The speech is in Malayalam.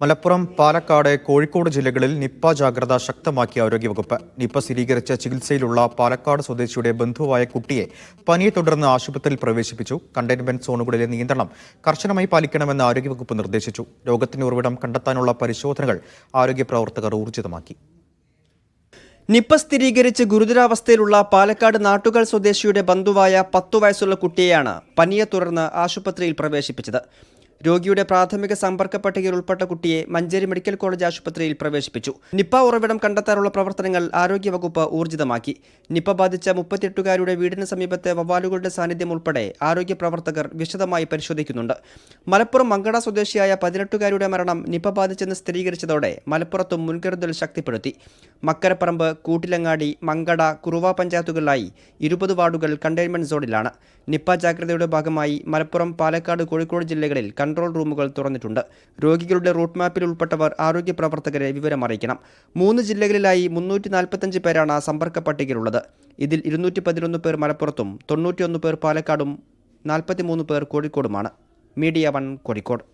മലപ്പുറം, പാലക്കാട്, കോഴിക്കോട് ജില്ലകളിൽ നിപ്പ ജാഗ്രത ശക്തമാക്കിയ ആരോഗ്യവകുപ്പ്. നിപ്പ സ്ഥിരീകരിച്ച ചികിത്സയിലുള്ള പാലക്കാട് സ്വദേശിയുടെ ബന്ധുവായ കുട്ടിയെ പനിയെ തുടർന്ന് ആശുപത്രിയിൽ പ്രവേശിപ്പിച്ചു. കണ്ടെയ്ൻമെന്റ് സോണുകളിലെ നിയന്ത്രണം കർശനമായി പാലിക്കണമെന്ന് ആരോഗ്യവകുപ്പ് നിർദ്ദേശിച്ചു. രോഗത്തിന്റെ ഉറവിടം കണ്ടെത്താനുള്ള പരിശോധനകൾ ആരോഗ്യ പ്രവർത്തകർ ഊർജിതമാക്കി. നിപ്പ സ്ഥിരീകരിച്ച് ഗുരുതരാവസ്ഥയിലുള്ള പാലക്കാട് നാട്ടുകൽ സ്വദേശിയുടെ ബന്ധുവായ 10 വയസ്സുള്ള കുട്ടിയെയാണ് പനിയെ തുടർന്ന് ആശുപത്രിയിൽ പ്രവേശിപ്പിച്ചത്. രോഗിയുടെ പ്രാഥമിക സമ്പർക്ക പട്ടികയിൽ ഉൾപ്പെട്ട കുട്ടിയെ മഞ്ചേരി മെഡിക്കൽ കോളേജ് ആശുപത്രിയിൽ പ്രവേശിപ്പിച്ചു. നിപ്പ ഉറവിടം കണ്ടെത്താനുള്ള പ്രവർത്തനങ്ങൾ ആരോഗ്യവകുപ്പ് ഊർജിതമാക്കി. നിപ്പ ബാധിച്ച 38-കാരുടെ വീടിന് സമീപത്തെ വവ്വാലുകളുടെ സാന്നിധ്യം ഉൾപ്പെടെ ആരോഗ്യ പ്രവർത്തകർ വിശദമായി പരിശോധിക്കുന്നുണ്ട്. മലപ്പുറം മങ്കട സ്വദേശിയായ 18-കാരുടെ മരണം നിപ്പ ബാധിച്ചെന്ന് സ്ഥിരീകരിച്ചതോടെ മലപ്പുറത്തും മുൻകരുതൽ ശക്തിപ്പെടുത്തി. മക്കരപ്പറമ്പ്, കൂട്ടിലങ്ങാടി, മങ്കട, കുറുവ പഞ്ചായത്തുകളിലായി 20 വാർഡുകൾ കണ്ടെയ്ൻമെന്റ് സോണിലാണ്. നിപ്പ ജാഗ്രതയുടെ ഭാഗമായി മലപ്പുറം, പാലക്കാട്, കോഴിക്കോട് ജില്ലകളിൽ കൺട്രോൾ റൂമുകൾ തുറന്നിട്ടുണ്ട്. രോഗികളുടെ റൂട്ട് മാപ്പിൽ ഉൾപ്പെട്ടവർ ആരോഗ്യ പ്രവർത്തകരെ വിവരം അറിയിക്കണം. 3 ജില്ലകളിലായി 345 പേരാണ് സമ്പർക്ക പട്ടികയിലുള്ളത്. ഇതിൽ 211 പേർ മലപ്പുറത്തും 91 പേർ പാലക്കാടും 43 പേർ കോഴിക്കോടുമാണ്. മീഡിയ 1 കോഴിക്കോട്.